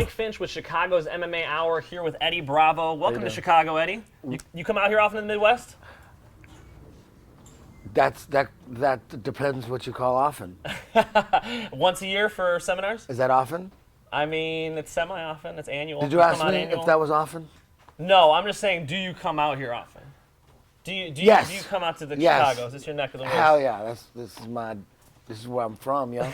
Finch with Chicago's MMA Hour here with Eddie Bravo. Welcome to Chicago, Eddie. You come out here often in the Midwest? That depends what you call often. Once a year for seminars? Is that often? I mean, it's semi-often. It's annual. Did you ask me if that was often? No, I'm just saying, do you come out here often? Yes. Do you come out to the Yes. Chicago? Is this your neck of the woods? Hell yeah. This is where I'm from, yo.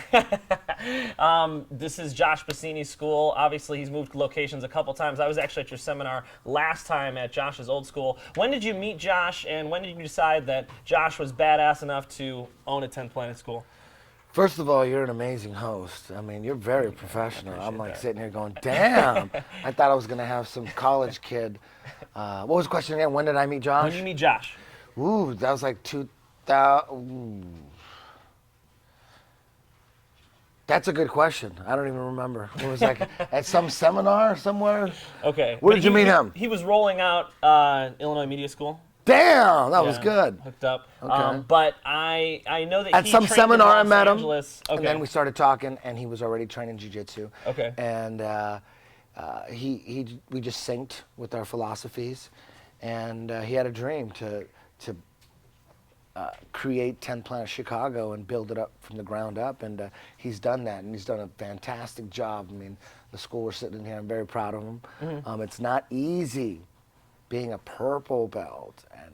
This is Josh Passini's school. Obviously, he's moved locations a couple times. I was actually at your seminar last time at Josh's old school. When did you meet Josh, and when did you decide that Josh was badass enough to own a 10 Planet school? First of all, you're an amazing host. I mean, you're very professional. I'm like sitting here going, damn. I thought I was going to have some college kid. What was the question again? When did I meet Josh? When did you meet Josh? Ooh, that was like 2000. That's a good question. I don't even remember. It was like at some seminar somewhere. Okay. Where did you meet him? He was rolling out Illinois Media School. Damn, that was good. Hooked up. Okay. But I know that at he some trained seminar I in met Los him, Angeles. Okay. And then we started talking, and he was already training jiu-jitsu. Okay. And we just synced with our philosophies, and he had a dream to create 10 Planet Chicago and build it up from the ground up, and he's done that, and he's done a fantastic job. I mean, the school we're sitting in here, I'm very proud of him. Mm-hmm. It's not easy being a purple belt and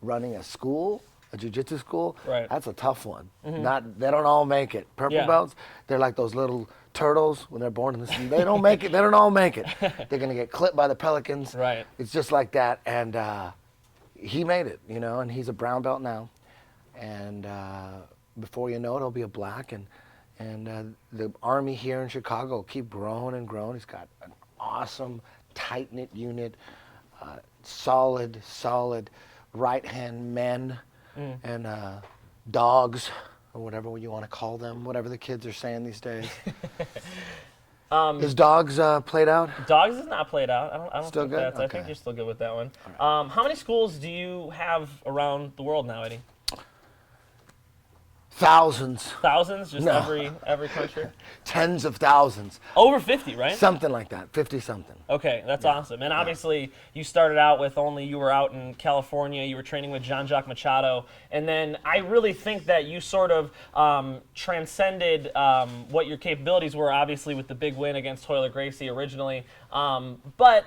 running a school, a jiu-jitsu school. Right. That's a tough one. Mm-hmm. They don't all make it. Purple belts, they're like those little turtles when they're born in the sea. They don't make it. They don't all make it. They're gonna get clipped by the pelicans. Right. It's just like that, and he made it, you know, and he's a brown belt now. And before you know it, he'll be a black. And the Army here in Chicago will keep growing and growing. He's got an awesome, tight-knit unit, solid right-hand men and dogs, or whatever you want to call them, whatever the kids are saying these days. Is dogs played out? Dogs is not played out. I don't still think good? that's. Okay. I think you're still good with that one. Right. How many schools do you have around the world now, Eddie? Thousands. Thousands? Just No. every country? Tens of thousands. Over 50, right? Something like that, 50-something. Okay, that's awesome. And obviously, you started out with you were out in California, you were training with Jean-Jacques Machado, and then I really think that you sort of transcended what your capabilities were, obviously, with the big win against Royler Gracie originally. But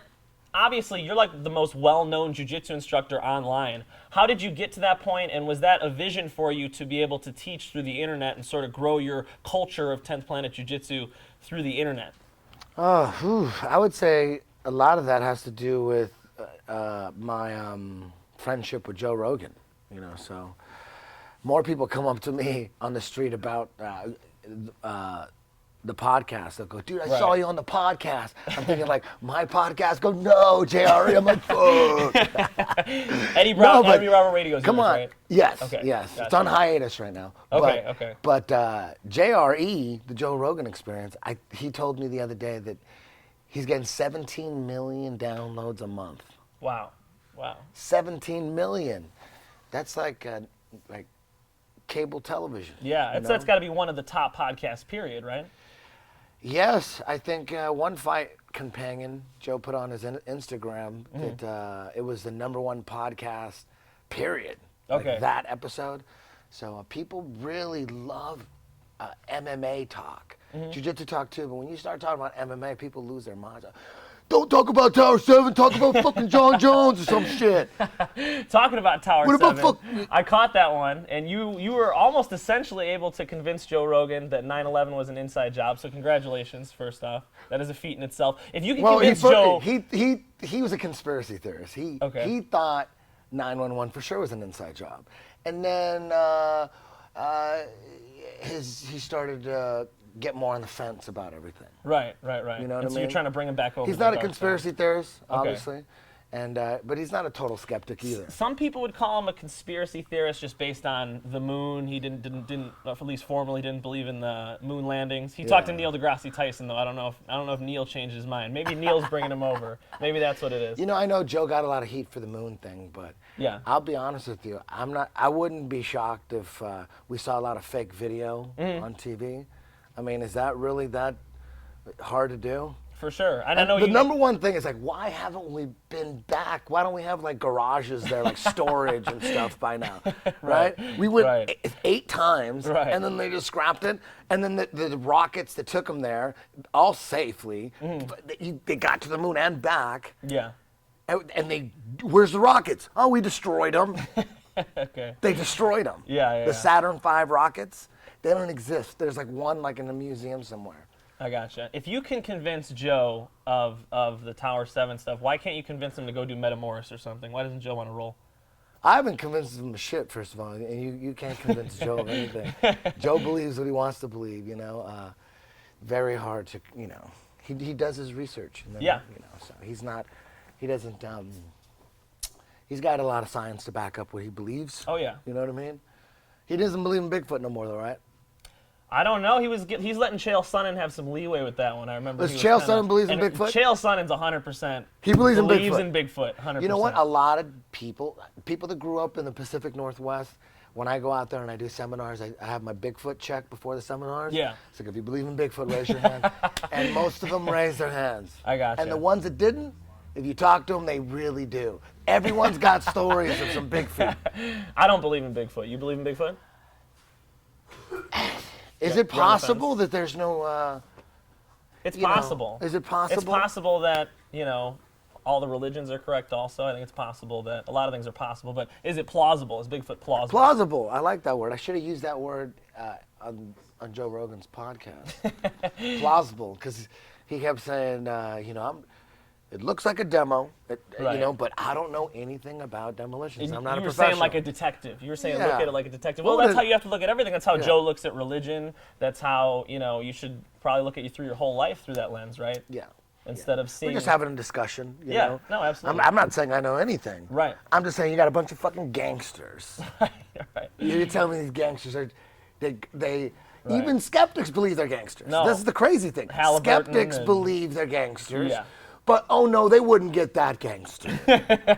obviously, you're like the most well-known jiu-jitsu instructor online. How did you get to that point, and was that a vision for you to be able to teach through the internet and sort of grow your culture of 10th Planet Jiu-Jitsu through the internet? I would say a lot of that has to do with my friendship with Joe Rogan. You know, so more people come up to me on the street about the podcast. They'll go, dude, I saw you on the podcast. I'm thinking like, my podcast? Go, no, JRE. I'm like, fuck. Eddie Bravo Radio. Come on. Right? Yes, Okay, yes. gotcha. It's on hiatus right now. Okay. But JRE, the Joe Rogan Experience, he told me the other day that he's getting 17 million downloads a month. Wow. 17 million. That's like cable television. Yeah, that's got to be one of the top podcasts, period, right? Yes, I think One Fight Companion, Joe put on his Instagram that it was the #1 podcast, period. Okay. Like that episode. So people really love MMA talk. Jiu-jitsu talk too, but when you start talking about MMA, people lose their minds. Don't talk about Tower 7, talk about fucking John Jones or some shit. Talking about Tower What 7, about I caught that one, and you were almost essentially able to convince Joe Rogan that 9/11 was an inside job, so congratulations, first off. That is a feat in itself. If you can convince Joe... He was a conspiracy theorist. He thought 9/11 for sure was an inside job. And then he started to get more on the fence about everything. Right. You know what I mean? So you're trying to bring him back over. He's not a conspiracy theorist, obviously. And but he's not a total skeptic either. Some people would call him a conspiracy theorist just based on the moon. He didn't at least formally didn't believe in the moon landings. He talked to Neil deGrasse Tyson though. I don't know if Neil changed his mind. Maybe Neil's bringing him over. Maybe that's what it is. You know, I know Joe got a lot of heat for the moon thing, but yeah, I'll be honest with you. I wouldn't be shocked if we saw a lot of fake video on TV. I mean, is that really that hard to do? For sure. And I know the number one thing is like, why haven't we been back? Why don't we have like garages there, like storage and stuff by now, right? We went 8 times, and then they just scrapped it, and then the rockets that took them there, all safely, they got to the moon and back. Yeah. And where's the rockets? Oh, we destroyed them. Okay. They destroyed them. Yeah. The Saturn V rockets, they don't exist. There's like one like in a museum somewhere. I gotcha. If you can convince Joe of the Tower 7 stuff, why can't you convince him to go do Metamoris or something? Why doesn't Joe want to roll? I haven't convinced him of shit, first of all. And you can't convince Joe of anything. Joe believes what he wants to believe, you know. Very hard to, you know. He does his research. And then, yeah. You know, so he doesn't, he's got a lot of science to back up what he believes. Oh, yeah. You know what I mean? He doesn't believe in Bigfoot no more, though, right? I don't know. He's letting Chael Sonnen have some leeway with that one. I remember. Does Chael Sonnen believes in Bigfoot? Chael Sonnen's 100%. He believes in Bigfoot. 100%. You know what? A lot of people that grew up in the Pacific Northwest, when I go out there and I do seminars, I have my Bigfoot check before the seminars. Yeah. It's like, if you believe in Bigfoot, raise your hand. And most of them raise their hands. I gotcha. And the ones that didn't, if you talk to them, they really do. Everyone's got stories of some Bigfoot. I don't believe in Bigfoot. You believe in Bigfoot? Is it possible that there's no... it's possible. Is it possible? It's possible that, you know, all the religions are correct also. I think it's possible that a lot of things are possible. But is it plausible? Is Bigfoot plausible? Plausible. I like that word. I should have used that word on Joe Rogan's podcast. Plausible. Because he kept saying, you know, it looks like a demo, you know, but I don't know anything about demolitions. I'm not a professional. You were saying like a detective. You were saying look at it like a detective. Well, Well, that's how you have to look at everything. That's how Joe looks at religion. That's how, you know, you should probably look at you through your whole life through that lens, right? Yeah. Instead of seeing... We're just having a discussion, you know? No, absolutely. I'm not saying I know anything. Right. I'm just saying you got a bunch of fucking gangsters. Right. You tell me these gangsters are... They even skeptics believe they're gangsters. No. This is the crazy thing. Halliburton Skeptics believe they're gangsters. Yeah. But, oh no, they wouldn't get that gangster.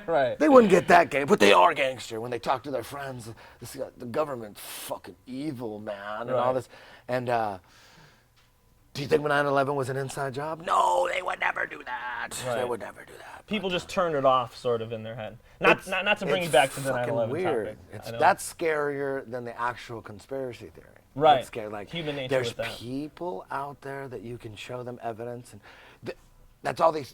Right. They wouldn't get that gangster, but they are gangster when they talk to their friends. The government's fucking evil, man, and all this. And do you think 9/11 was an inside job? No, they would never do that. They would never do that. People just turned it off, sort of, in their head. Not to bring you back to the 9/11 weird. topic. That's scarier than the actual conspiracy theory. Right. That's scary. Like, human nature there's with that. people out there that you can show them evidence, and that's all they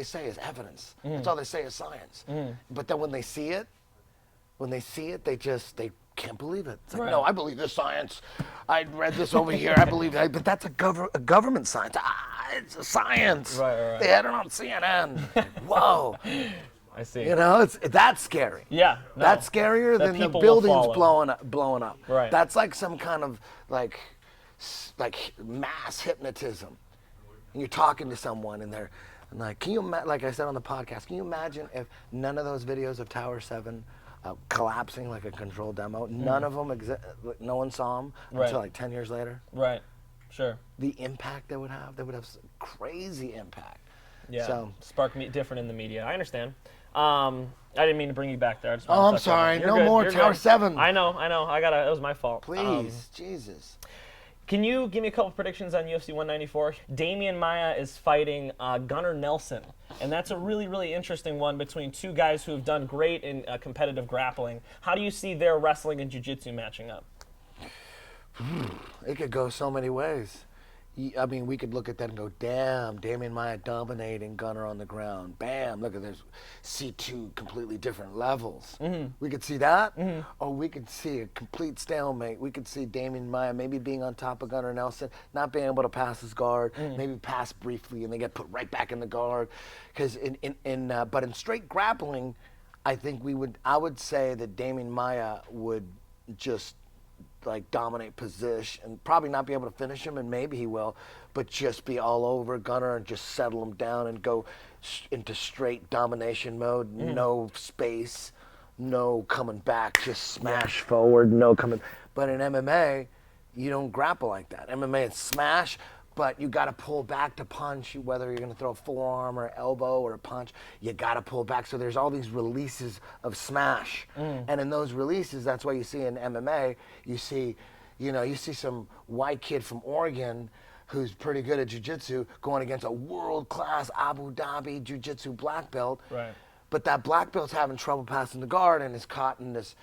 say is evidence. That's all they say is science. But then when they see it, they can't believe it. It's like, no, I believe this science. I read this over here. I believe that. But that's a government science. It's a science. Right. They had it on CNN. Whoa. I see. You know, that's scary. Yeah. No. That's scarier That than the people will buildings follow. blowing up. Right. That's like some kind of like mass hypnotism. And you're talking to someone and they're like, like I said on the podcast, can you imagine if none of those videos of Tower 7 collapsing like a controlled demo, none of them no one saw them until like 10 years later? Right. Sure. The impact they would have crazy impact. Yeah. So, spark different in the media. I understand. I didn't mean to bring you back there. I just oh, I'm sorry. No more Tower 7. I know. It was my fault. Please, Jesus. Can you give me a couple predictions on UFC 194? Damian Maia is fighting Gunnar Nelson, and that's a really, really interesting one between two guys who have done great in competitive grappling. How do you see their wrestling and jiu-jitsu matching up? It could go so many ways. I mean, we could look at that and go, damn, Damian Maia dominating Gunnar on the ground. Bam, look at this. See two completely different levels. We could see that, or we could see a complete stalemate. We could see Damian Maia maybe being on top of Gunnar Nelson, not being able to pass his guard, maybe pass briefly, and they get put right back in the guard. Because but in straight grappling, I would say that Damian Maia would just like dominate position and probably not be able to finish him, and maybe he will, but just be all over Gunnar and just settle him down and go into straight domination mode, no space, no coming back, just smash forward, no coming. But in MMA, you don't grapple like that. MMA is smash, but you got to pull back to punch. Whether you're going to throw a forearm or elbow or a punch, you got to pull back. So there's all these releases of smash, and in those releases, that's why you see in MMA, you see some white kid from Oregon who's pretty good at jiu-jitsu going against a world-class Abu Dhabi jiu-jitsu black belt. Right. But that black belt's having trouble passing the guard and is caught in this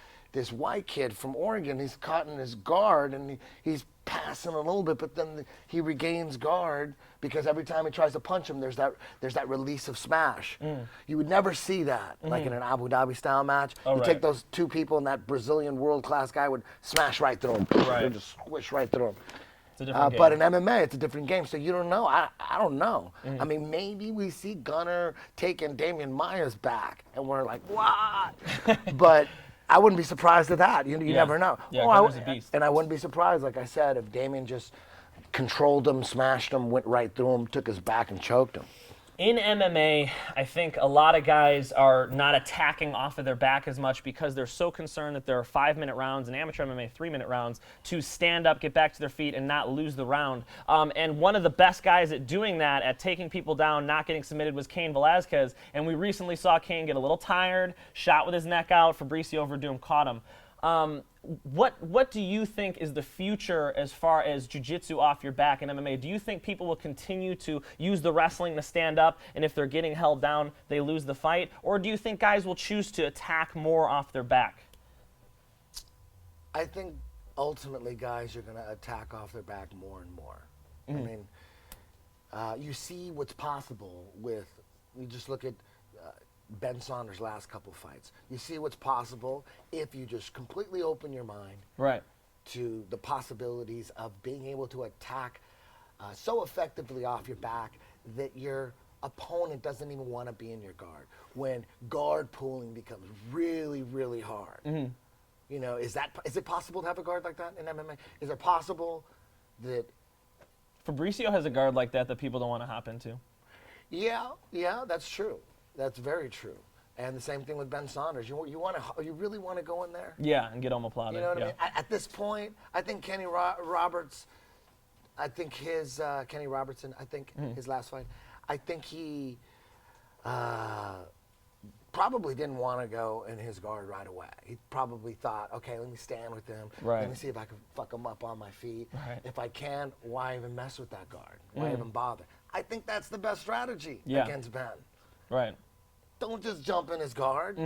white kid from Oregon. He's caught in his guard and he's passing a little bit, but then he regains guard because every time he tries to punch him, there's that release of smash. You would never see that like in an Abu Dhabi style match. You take those two people and that Brazilian world-class guy would smash right through him. They'd just squish right through him. It's a different game. But in MMA, it's a different game, so you don't know. I don't know. I mean, maybe we see Gunnar taking Damian Maia's back, and we're like, what? But I wouldn't be surprised at that. You never know. Yeah, Gunnar's a beast. And I wouldn't be surprised, like I said, if Damian just controlled him, smashed him, went right through him, took his back, and choked him. In MMA, I think a lot of guys are not attacking off of their back as much because they're so concerned that there are 5-minute rounds, in amateur MMA 3-minute rounds, to stand up, get back to their feet, and not lose the round. And one of the best guys at doing that, at taking people down, not getting submitted, was Cain Velasquez. And we recently saw Cain get a little tired, shot with his neck out. Fabricio Verdum caught him. What do you think is the future as far as jiu-jitsu off your back in MMA? Do you think people will continue to use the wrestling to stand up, and if they're getting held down, they lose the fight? Or do you think guys will choose to attack more off their back? I think ultimately guys are going to attack off their back more and more. I mean, you see what's possible with, you just look at Ben Saunders' last couple fights. You see what's possible if you just completely open your mind to the possibilities of being able to attack so effectively off your back that your opponent doesn't even want to be in your guard. When guard pulling becomes really, really hard. You know, is it possible to have a guard like that in MMA? Is it possible that Fabricio has a guard like that people don't want to hop into. Yeah, that's true. That's very true. And the same thing with Ben Saunders. You really want to go in there? Yeah, and get omoplata. You know what I mean? At this point, I think Kenny Robertson, his last fight, I think he probably didn't want to go in his guard right away. He probably thought, okay, let me stand with him. Let me see if I can fuck him up on my feet. If I can, why even mess with that guard? Why even bother? I think that's the best strategy against Ben. Right. Don't just jump in his guard.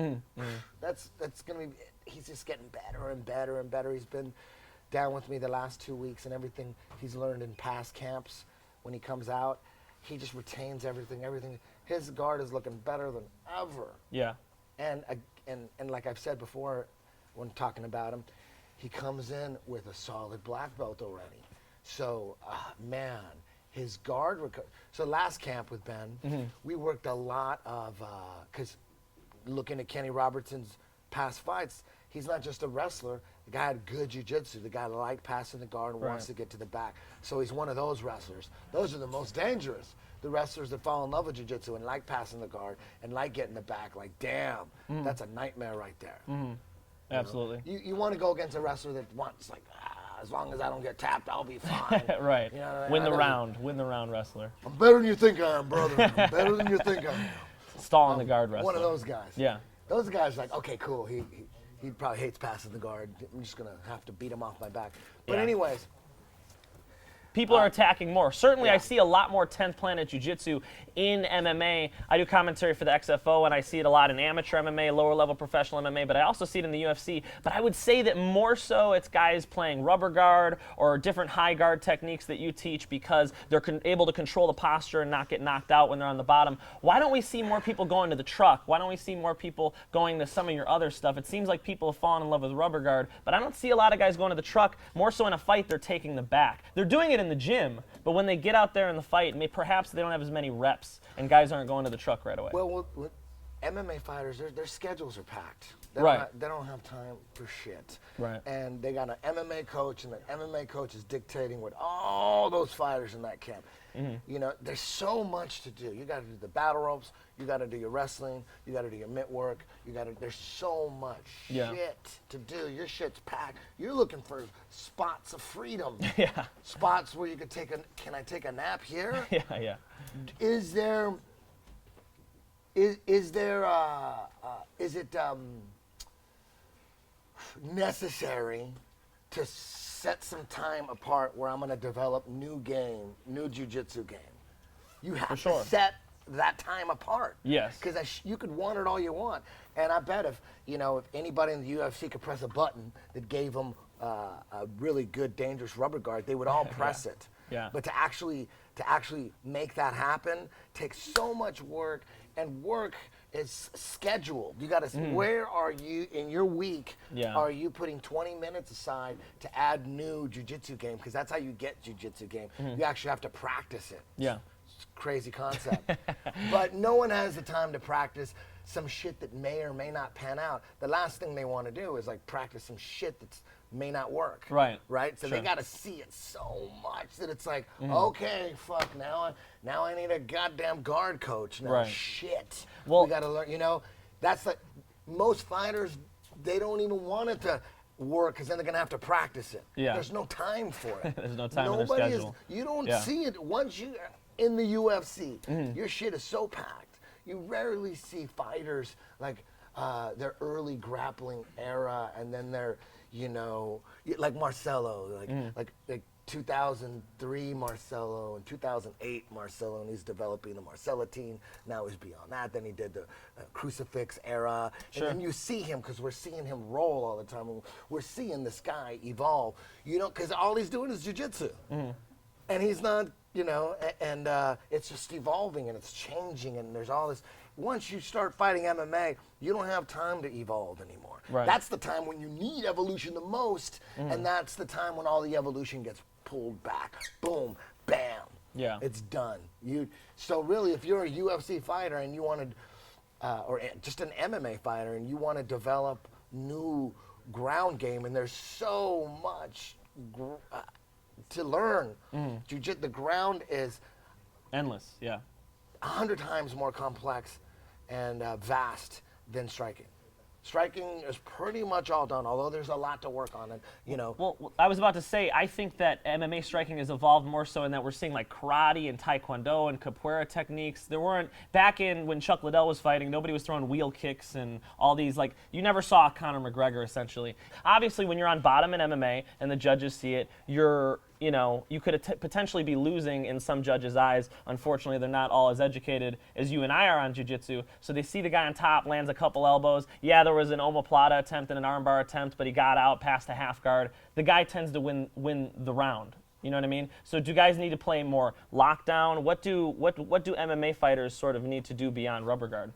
That's gonna be. He's just getting better and better and better. He's been down with me the last 2 weeks, and everything he's learned in past camps. When he comes out, he just retains everything. His guard is looking better than ever. Yeah. And like I've said before, when talking about him, he comes in with a solid black belt already. So, man. His guard, so last camp with Ben, we worked a lot of, because looking at Kenny Robertson's past fights, he's not just a wrestler. The guy had good jiu-jitsu. The guy liked passing the guard and wants to get to the back. So he's one of those wrestlers. Those are the most dangerous. The wrestlers that fall in love with jiu-jitsu and like passing the guard and like getting the back. Like, damn, that's a nightmare right there. Absolutely. You want to go against a wrestler that wants, like, as long as I don't get tapped, I'll be fine. Right. You know what I mean? Win the round wrestler. I'm better than you think I am, brother. I'm better than you think I am. Stall in the guard wrestler. One of those guys. Yeah. Those guys like, okay, cool. He probably hates passing the guard. I'm just going to have to beat him off my back. But anyways. People are attacking more. Certainly, I see a lot more 10th Planet Jiu-Jitsu in MMA. I do commentary for the XFO, and I see it a lot in amateur MMA, lower-level professional MMA, but I also see it in the UFC. But I would say that more so it's guys playing rubber guard or different high guard techniques that you teach because they're able to control the posture and not get knocked out when they're on the bottom. Why don't we see more people going to the truck? Why don't we see more people going to some of your other stuff? It seems like people have fallen in love with rubber guard, but I don't see a lot of guys going to the truck. More so in a fight, they're taking the back. They're doing it in the gym, but when they get out there in the fight, perhaps they don't have as many reps, and guys aren't going to the truck right away. Well, MMA fighters, their schedules are packed. They don't have time for shit. Right. And they got an MMA coach, and the MMA coach is dictating what all those fighters in that camp. You know, there's so much to do. You got to do the battle ropes. You got to do your wrestling. You got to do your mitt work. There's so much shit to do. Your shit's packed. You're looking for spots of freedom. Yeah. Spots where you could can I take a nap here? Yeah. Is it necessary to set some time apart where I'm going to develop new jiu-jitsu game? You have to set that time apart. Yes. Because you could want it all you want. And I bet if anybody in the UFC could press a button that gave them a really good, dangerous rubber guard, they would all press it. Yeah. But to actually make that happen takes so much work, and work is scheduled. You got to where are you in your week? Yeah. Are you putting 20 minutes aside to add new jiu-jitsu game? Because that's how you get jiu-jitsu game. You actually have to practice it. Yeah. It's a crazy concept. But no one has the time to practice some shit that may or may not pan out. The last thing they want to do is like practice some shit that may not work. Right. So they got to see it so much that it's like, okay, fuck, now I need a goddamn guard coach. Now shit. Well, we got to learn, that's like most fighters, they don't even want it to work because then they're going to have to practice it. Yeah. There's no time for it. There's no time in their schedule. You don't see it once you in the UFC. Your shit is so packed. You rarely see fighters like their early grappling era, and then their, like Marcelo, like 2003 Marcelo and 2008 Marcelo, and he's developing the Marcellatine. Now he's beyond that. Then he did the crucifix era, and then you see him because we're seeing him roll all the time. We're seeing this guy evolve, because all he's doing is jiu-jitsu, and he's not. And it's just evolving and it's changing, and there's all this. Once you start fighting MMA, you don't have time to evolve anymore. Right. That's the time when you need evolution the most, and that's the time when all the evolution gets pulled back. Boom, bam. Yeah. It's done. So really, if you're a UFC fighter and you want to, or just an MMA fighter, and you want to develop new ground game, and there's so much to learn. The ground is endless. Yeah. 100 times more complex and vast than striking. Striking is pretty much all done, although there's a lot to work on. And Well, I was about to say, I think that MMA striking has evolved more so in that we're seeing like karate and taekwondo and capoeira techniques. There weren't, back in when Chuck Liddell was fighting, nobody was throwing wheel kicks and all these, like, you never saw Conor McGregor essentially. Obviously, when you're on bottom in MMA and the judges see it, you could potentially be losing in some judges' eyes. Unfortunately, they're not all as educated as you and I are on jiu-jitsu. So they see the guy on top, lands a couple elbows. Yeah, there was an omoplata attempt and an armbar attempt, but he got out past a half guard. The guy tends to win the round. You know what I mean? So do guys need to play more lockdown? What do MMA fighters sort of need to do beyond rubber guard?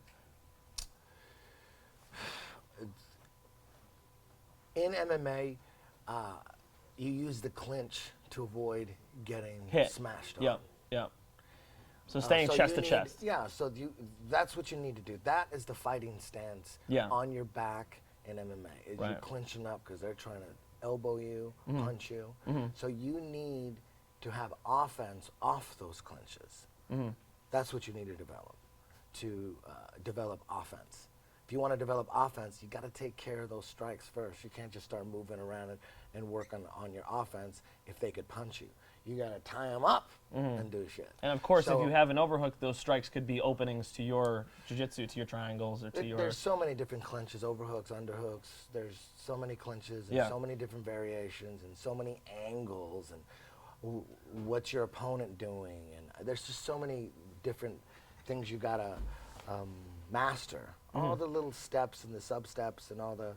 In MMA, you use the clinch to avoid getting smashed on. Yep. So staying chest to chest. Yeah, so that's what you need to do. That is the fighting stance on your back in MMA. You're clinching up because they're trying to elbow you, punch you. So you need to have offense off those clinches. That's what you need to develop offense. If you want to develop offense, you got to take care of those strikes first. You can't just start moving around and work on your offense if they could punch you. You got to tie them up and do shit. And of course, if you have an overhook, those strikes could be openings to your jiu-jitsu, to your triangles, or to your... There's so many different clinches, overhooks, underhooks. There's so many clinches and so many different variations and so many angles and what's your opponent doing. And there's just so many different things you got to master. All the little steps and the sub-steps and all the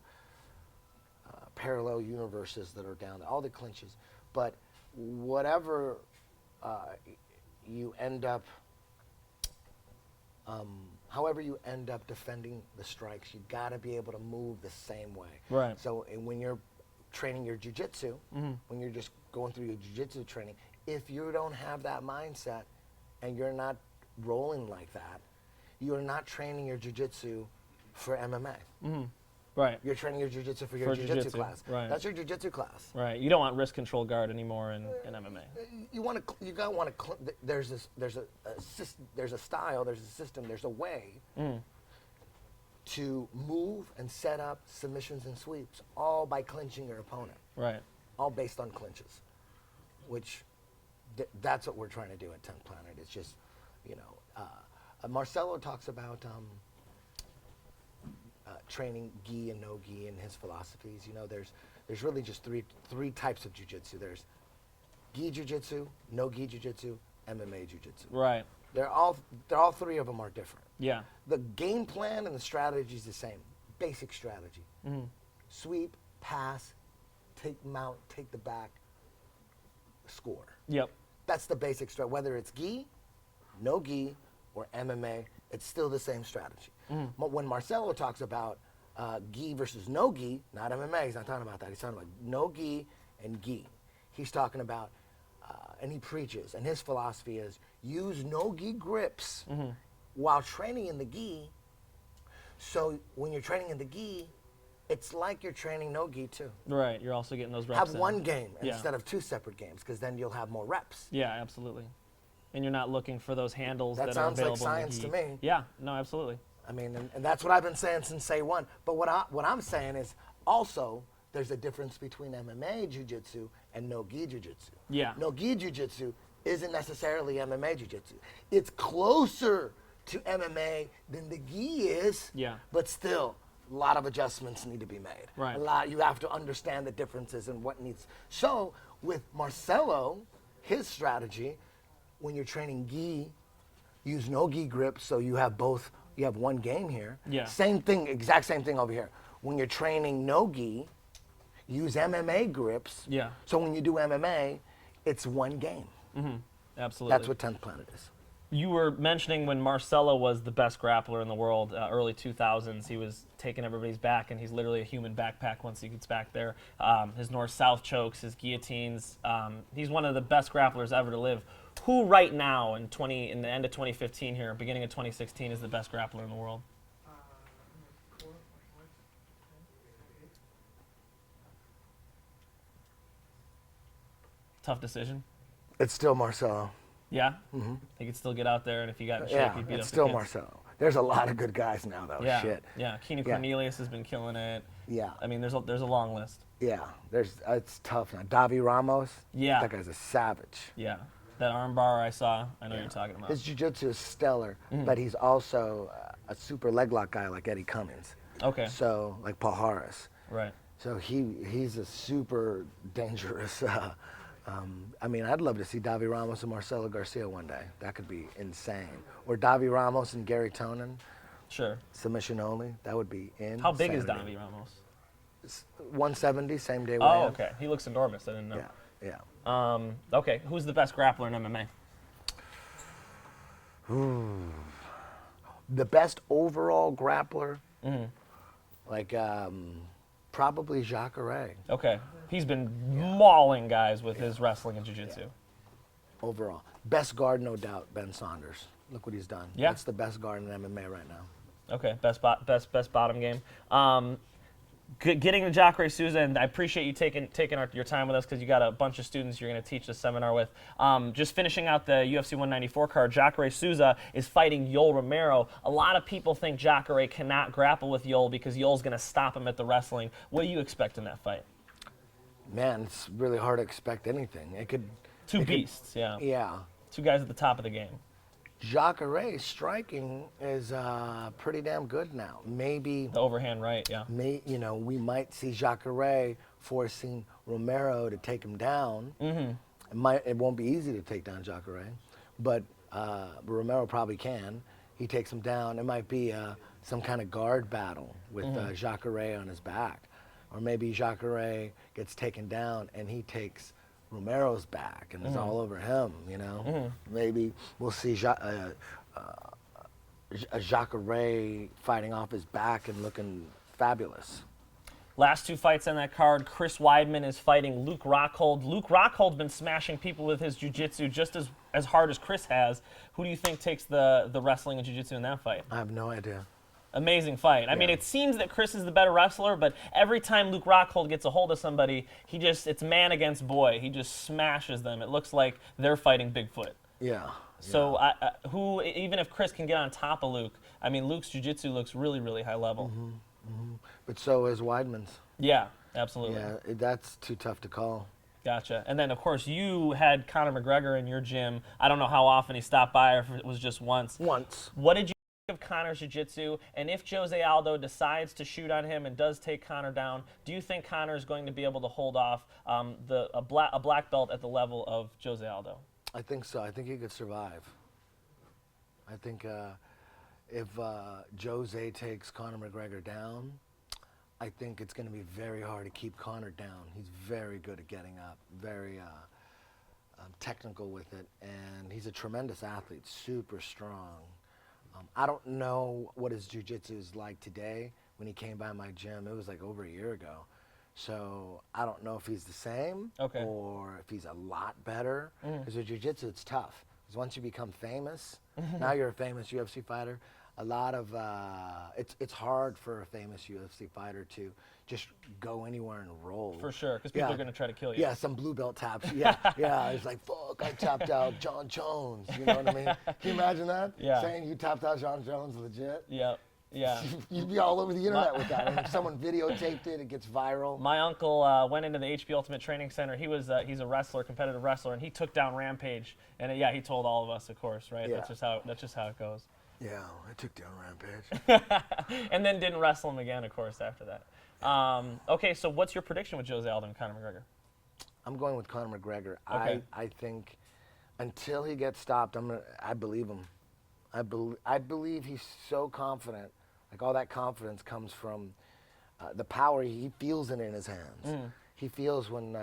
parallel universes that are down there, all the clinches. But whatever you end up, however you end up defending the strikes, you got to be able to move the same way. Right. So when you're training your jiu-jitsu, when you're just going through your jiu-jitsu training, if you don't have that mindset and you're not rolling like that, you're not training your jiu-jitsu for MMA. Right. You're training your jiu-jitsu for your For jiu-jitsu jiu-jitsu, class. right. That's your jiu-jitsu class. Right. You don't want risk control guard anymore in MMA. You want to. You gotta want to. There's a style. There's a system. There's a way to move and set up submissions and sweeps, all by clinching your opponent. Right. All based on clinches, which that's what we're trying to do at 10th Planet. It's just, Marcelo talks about training gi and no gi and his philosophies. There's really just three types of jiu-jitsu. There's gi jiu-jitsu, no gi jiu-jitsu, MMA jiu-jitsu. Right. They're all three of them are different. Yeah. The game plan and the strategy is the same. Basic strategy. Sweep, pass, take mount, take the back, score. Yep. That's the basic strategy. Whether it's gi, no gi, or MMA, it's still the same strategy. But when Marcelo talks about gi versus no gi, not MMA, he's not talking about that. He's talking about no gi and gi. He's talking about, and he preaches, and his philosophy is use no gi grips while training in the gi. So when you're training in the gi, it's like you're training no gi too. Right. You're also getting those reps Have in. one game Yeah. instead of two separate games, because then you'll have more reps. Yeah, absolutely. And you're not looking for those handles That that are sounds like available science in to the gi. me. Yeah. No, absolutely. I mean, and that's what I've been saying since day one. But what I'm saying is also there's a difference between MMA jiu-jitsu and no gi jiu-jitsu. Yeah. No gi jiu-jitsu isn't necessarily MMA jiu-jitsu. It's closer to MMA than the gi is. Yeah. But still, a lot of adjustments need to be made. Right. You have to understand the differences and what needs. So with Marcelo, his strategy, when you're training gi, use no gi grip, so you have both. You have one game here. Yeah. Same thing, exact same thing over here. When you're training no gi, use MMA grips. Yeah. So when you do MMA, it's one game. Absolutely. That's what 10th Planet is. You were mentioning when Marcelo was the best grappler in the world, early 2000s, he was taking everybody's back, and he's literally a human backpack once he gets back there. His north-south chokes, his guillotines. He's one of the best grapplers ever to live. Who right now, in the end of 2015 here, beginning of 2016, is the best grappler in the world? Tough decision. It's still Marcelo. Yeah? He could still get out there, and if he got in shape, Yeah, he'd beat up it's the still kids. Marcelo. There's a lot of good guys now, though. Yeah, Shit. yeah. Keenan Yeah. Cornelius has been killing it. Yeah. I mean, there's a long list. Yeah. It's tough now. Davi Ramos. Yeah. That guy's a savage. Yeah, that arm bar I saw, I know you're talking about. His jiu-jitsu is stellar, but he's also a super leg lock guy like Eddie Cummings. Okay. So, like Paul Harris. Right. So he's a super dangerous. I mean, I'd love to see Davi Ramos and Marcelo Garcia one day. That could be insane. Or Davi Ramos and Gary Tonin, Sure. submission only. That would be insane. How big is Davi Ramos? 170, same day. Oh, weigh-in. okay. He looks enormous. I didn't know. Yeah. Okay. Who's the best grappler in MMA? The best overall grappler, like probably Jacare. Okay. He's been mauling guys with his wrestling and jiu-jitsu. Overall, best guard, no doubt, Ben Saunders. Look what he's done. Yeah. That's the best guard in MMA right now. Okay. Best bottom game. Getting to Jacare Souza, and I appreciate you taking your time with us because you got a bunch of students you're going to teach this seminar with. Just finishing out the UFC 194 card, Jacare Souza is fighting Yoel Romero. A lot of people think Jacare cannot grapple with Yoel because Yoel's going to stop him at the wrestling. What do you expect in that fight? Man, it's really hard to expect anything. Two beasts, yeah. Yeah. Two guys at the top of the game. Jacare's striking is pretty damn good now. Maybe, The overhand right, yeah. we might see Jacare forcing Romero to take him down. It won't be easy to take down Jacare, but Romero probably can. He takes him down. It might be some kind of guard battle with Jacare on his back. Or maybe Jacare gets taken down and he takes Romero's back and it's all over him, Maybe we'll see Jacare fighting off his back and looking fabulous. Last 2 fights on that card, Chris Weidman is fighting Luke Rockhold. Luke Rockhold's been smashing people with his jiu-jitsu just as hard as Chris has. Who do you think takes the wrestling and jiu-jitsu in that fight? I have no idea. Amazing fight. I mean, it seems that Chris is the better wrestler, but every time Luke Rockhold gets a hold of somebody, it's man against boy. He just smashes them. It looks like they're fighting Bigfoot. Yeah. So even if Chris can get on top of Luke, I mean, Luke's jiu-jitsu looks really, really high level. But so is Weidman's. Yeah, absolutely. Yeah, that's too tough to call. Gotcha. And then, of course, you had Conor McGregor in your gym. I don't know how often he stopped by or if it was just once. Once. What did you think of Conor's jiu-jitsu? And if Jose Aldo decides to shoot on him and does take Conor down, do you think Conor is going to be able to hold off a black belt at the level of Jose Aldo? I think so. I think he could survive. I think if Jose takes Conor McGregor down, I think it's going to be very hard to keep Conor down. He's very good at getting up, very technical with it, and he's a tremendous athlete, super strong. I don't know what his jiu-jitsu is like today. When he came by my gym, it was like over a year ago. So I don't know if he's the same or if he's a lot better. Because with jiu-jitsu, it's tough. Because once you become famous, now you're a famous UFC fighter. A lot of it's hard for a famous UFC fighter to just go anywhere and roll. For sure, because people are going to try to kill you. Yeah, some blue belt taps. Yeah, it's like, fuck, I tapped out John Jones. You know what I mean? Can you imagine that? Yeah. Saying you tapped out John Jones legit? Yeah. Yeah. You'd be all over the internet with that. And if someone videotaped it, it gets viral. My uncle went into the HP Ultimate Training Center. He's a wrestler, competitive wrestler, and he took down Rampage. And he told all of us, of course, right? Yeah. That's just how it goes. Yeah, I took down Rampage. And then didn't wrestle him again, of course, after that. Okay, so what's your prediction with Jose Aldo and Conor McGregor? I'm going with Conor McGregor. Okay. I think until he gets stopped, I believe him. I believe he's so confident. Like all that confidence comes from the power. He feels it in his hands. He feels when,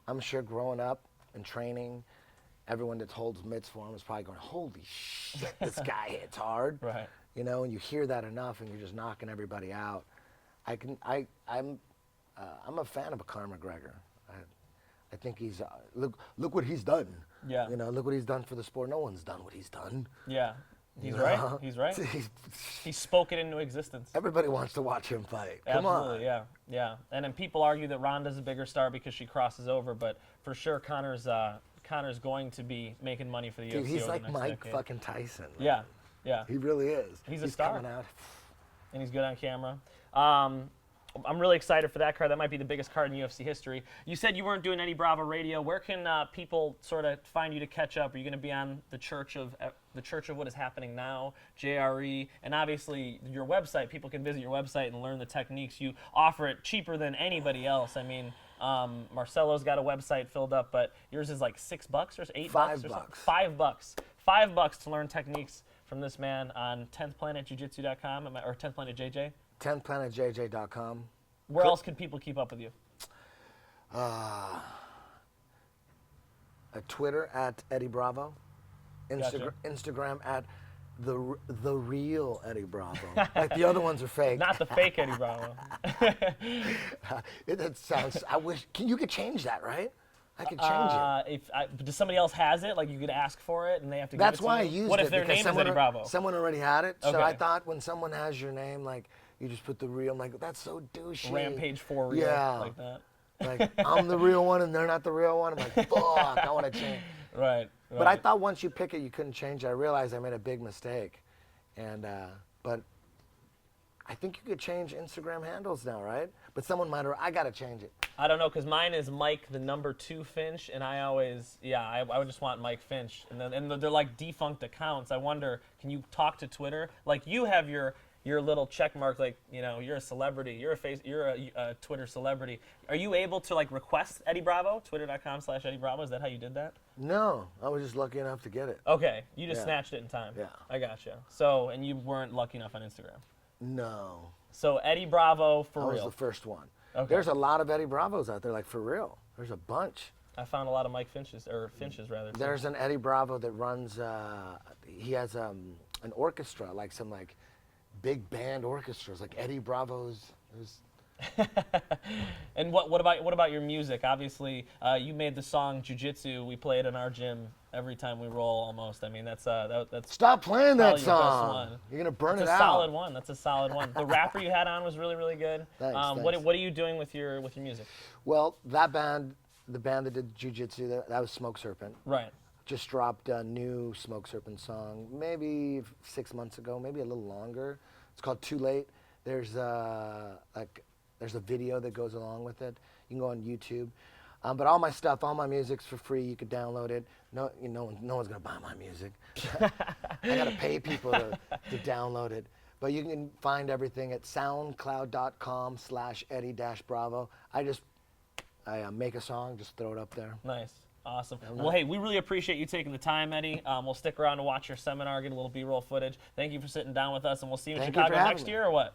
I'm sure growing up and training, everyone that holds mitts for him is probably going, holy shit, this guy hits hard. Right. You know, and you hear that enough and you're just knocking everybody out. I'm a fan of Conor McGregor. I think he's, look what he's done. Yeah. You know, look what he's done for the sport. No one's done what he's done. Yeah. He's right. He's right. He spoke it into existence. Everybody wants to watch him fight. Come Absolutely, on. yeah. And then people argue that Ronda's a bigger star because she crosses over, but for sure Conor's going to be making money for the Dude, UFC he's over like the next Mike decade. fucking Tyson. Yeah. He really is. He's a star. Coming out. And he's good on camera. I'm really excited for that card. That might be the biggest card in UFC history. You said you weren't doing Eddie Bravo radio. Where can people sort of find you to catch up? Are you going to be on the Church of What Is Happening Now, JRE, and obviously your website? People can visit your website and learn the techniques. You offer it cheaper than anybody else. I mean, Marcelo's got a website filled up, but yours is like $6 or $8 $5. or something. $5 to learn techniques from this man on 10thplanetjujitsu.com or 10thplanetjj. 10thplanetjj.com. Where else can people keep up with you? Twitter at Eddie Bravo. Gotcha. Instagram at the real Eddie Bravo. Like the other ones are fake. Not the fake Eddie Bravo. That sounds. I wish. You could change that, right? I could change it. Does somebody else has it? Like you could ask for it and they have to give That's it to why you? I used it. What if their because name is Eddie Bravo? Someone already had it. So Okay. I thought when someone has your name, like you just put the real. I'm like, that's so douchey. Rampage 4 real, Yeah. like that. Like I'm the real one and they're not the real one. I'm like, fuck, I want to change. Right. But I thought once you pick it, you couldn't change it. I realized I made a big mistake, and but I think you could change Instagram handles now, right? But someone might. I gotta change it. I don't know, because mine is Mike the number 2 Finch, and I always, I would just want Mike Finch, and they're like defunct accounts. I wonder, can you talk to Twitter? Like you have your little check mark, like you're a celebrity, you're a Twitter celebrity. Are you able to like request Eddie Bravo? Twitter.com/Eddie Bravo. Is that how you did that? No, I was just lucky enough to get it. Okay, you just snatched it in time. Yeah. I gotcha. So, and you weren't lucky enough on Instagram. No. So Eddie Bravo for I real. was the first one. Okay. There's a lot of Eddie Bravos out there, like for real. There's a bunch. I found a lot of Mike Finches, or Finches rather. Too. There's an Eddie Bravo that runs. He has an orchestra, like some like big band orchestras, like Eddie Bravo's. And what about your music? Obviously, you made the song Jujitsu. We play it in our gym every time we roll. Almost. I mean, that's Stop playing that probably your best song. one. You're gonna burn That's it a out. solid one. That's a solid one. The rapper you had on was really, really good. Thanks, What thanks. are you doing with your music? Well, that band, the band that did Jujitsu, that was Smoke Serpent. Right. Just dropped a new Smoke Serpent song, maybe 6 months ago, maybe a little longer. It's called Too Late. There's a video that goes along with it. You can go on YouTube. But all my stuff, all my music's for free. You could download it. No one's gonna buy my music. I gotta pay people to download it. But you can find everything at soundcloud.com/Eddie-Bravo. I make a song, just throw it up there. Nice. Awesome. Well, hey, we really appreciate you taking the time, Eddie. We'll stick around to watch your seminar, get a little B-roll footage. Thank you for sitting down with us, and we'll see you in Thank you for Chicago having next me. year, or what?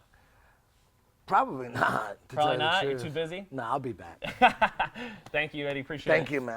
Probably not. Probably not? You're too busy? No, I'll be back. Thank you, Eddie. Appreciate it. Thank you, man.